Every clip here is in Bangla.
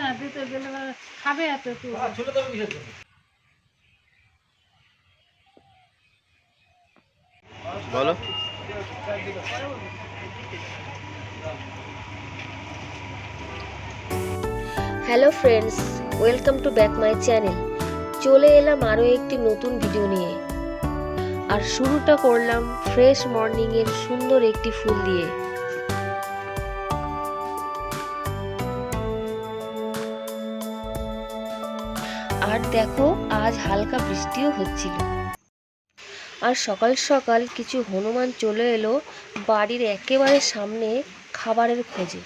না দিতে গেলে খাবে এত একটু ছোট তবে কিসের জন্য বলো। Hello friends, welcome to back my channel. চলে এলাম আরও একটি নতুন ভিডিও নিয়ে। আর শুরুটা করলাম ফ্রেশ মর্নিংয়ের সুন্দর একটি ফুল দিয়ে। আর দেখো, আজ হালকা বৃষ্টিও হচ্ছিল। আর সকাল সকাল কিছু হনুমান চলে এলো বাড়ির একেবারে সামনে খাবারের খোঁজে।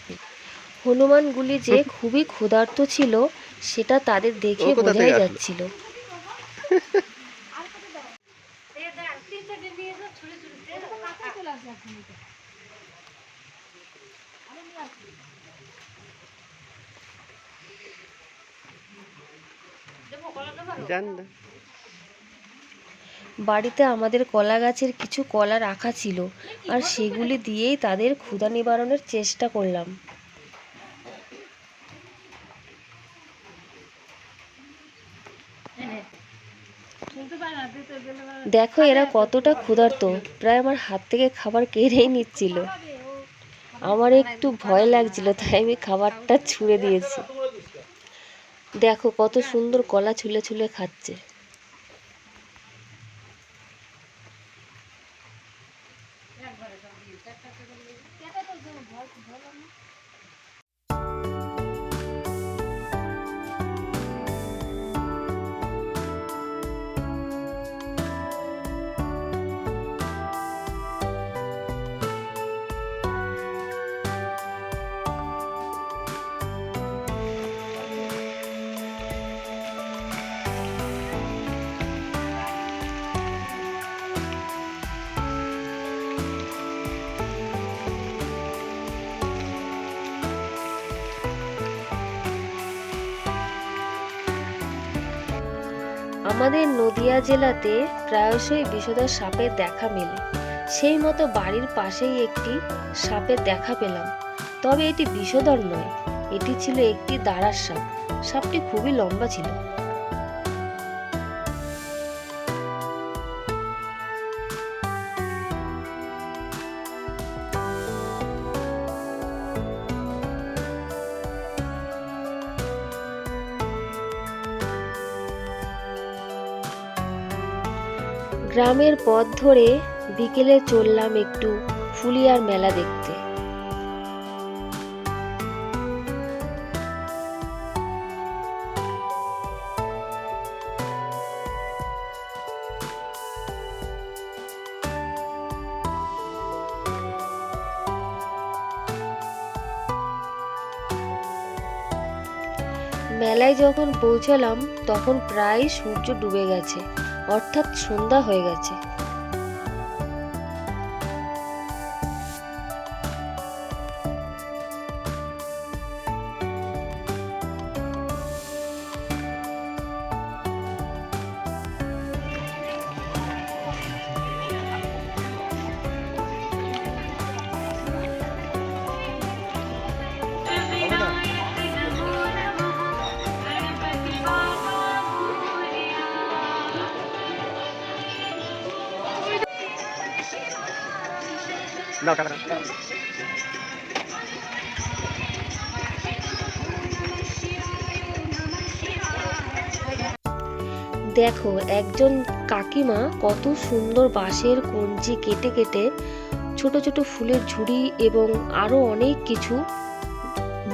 হনুমানগুলি যে খুবই ক্ষুধার্ত ছিল সেটা তাদের দেখে বোঝাই যাচ্ছিল। বাড়িতে আমাদের কলা গাছের কিছু কলা রাখা ছিল, আর সেগুলি দিয়েই তাদের ক্ষুধা নিবারণের চেষ্টা করলাম। দেখো এরা কতটা ক্ষুধার্ত, প্রায় আমার হাত থেকে খাবার কেড়েই নিচ্ছিল। আমার একটু ভয় লাগছিল, তাই আমি খাবারটা ছুঁড়ে দিয়েছি। দেখো কত সুন্দর কলা ছুলে ছুলে খাচ্ছে। আমাদের নদিয়া জেলাতে প্রায়শই বিষধর সাপের দেখা মেলে। সেই মতো বাড়ির পাশেই একটি সাপের দেখা পেলাম। তবে এটি বিষধর নয়, এটি ছিল একটি দাঁড়ার সাপ। সাপটি খুবই লম্বা ছিল। গ্রামের পথ ধরে বিকেলে চললাম একটু ফুলিয়ার মেলা দেখতে। মেলায় যখন পৌঁছালাম তখন প্রায় সূর্য ডুবে গেছে, অর্থাৎ সন্ধ্যা হয়ে গেছে। দেখো একজন কাকিমা কত সুন্দর বাঁশের কঞ্চি কেটে কেটে ছোট ছোট ফুলের ঝুড়ি এবং আরো অনেক কিছু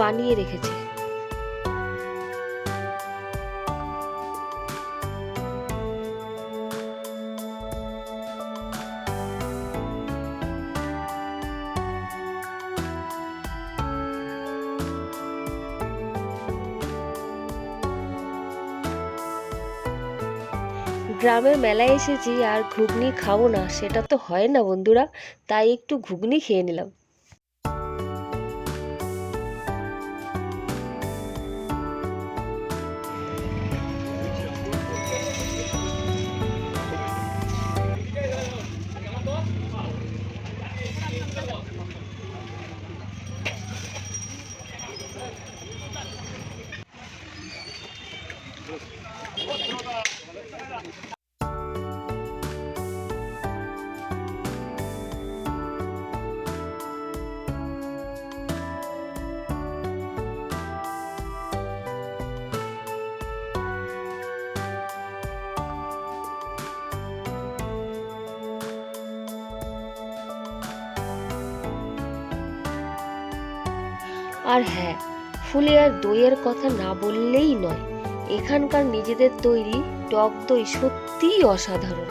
বানিয়ে রেখেছে। গ্রামের মেলায় এসেছি আর ঘুগনি খাবো না সেটা তো হয় না বন্ধুরা, তাই একটু ঘুগনি খেয়ে নিলাম। আর হ্যাঁ, ফুলিয়ার দইয়ের কথা না বললেই নয়, এখানকার নিজেদের তৈরি টক দই সত্যিই অসাধারণ।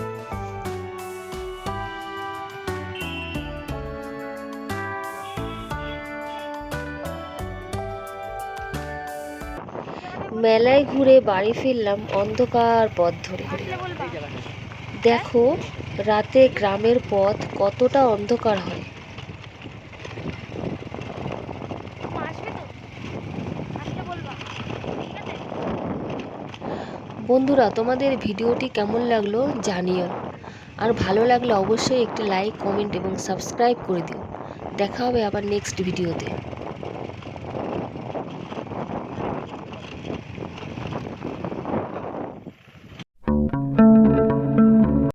মেলায় ঘুরে বাড়ি ফিরলাম অন্ধকার পথ ধরে। দেখো রাতে গ্রামের পথ কতটা অন্ধকার হয়। বন্ধুরা, তোমাদের ভিডিওটি কেমন লাগলো জানিও, আর ভালো লাগলে অবশ্যই একটি লাইক, কমেন্ট এবং সাবস্ক্রাইব করে দিও। দেখা হবে আবার নেক্সট ভিডিওতে।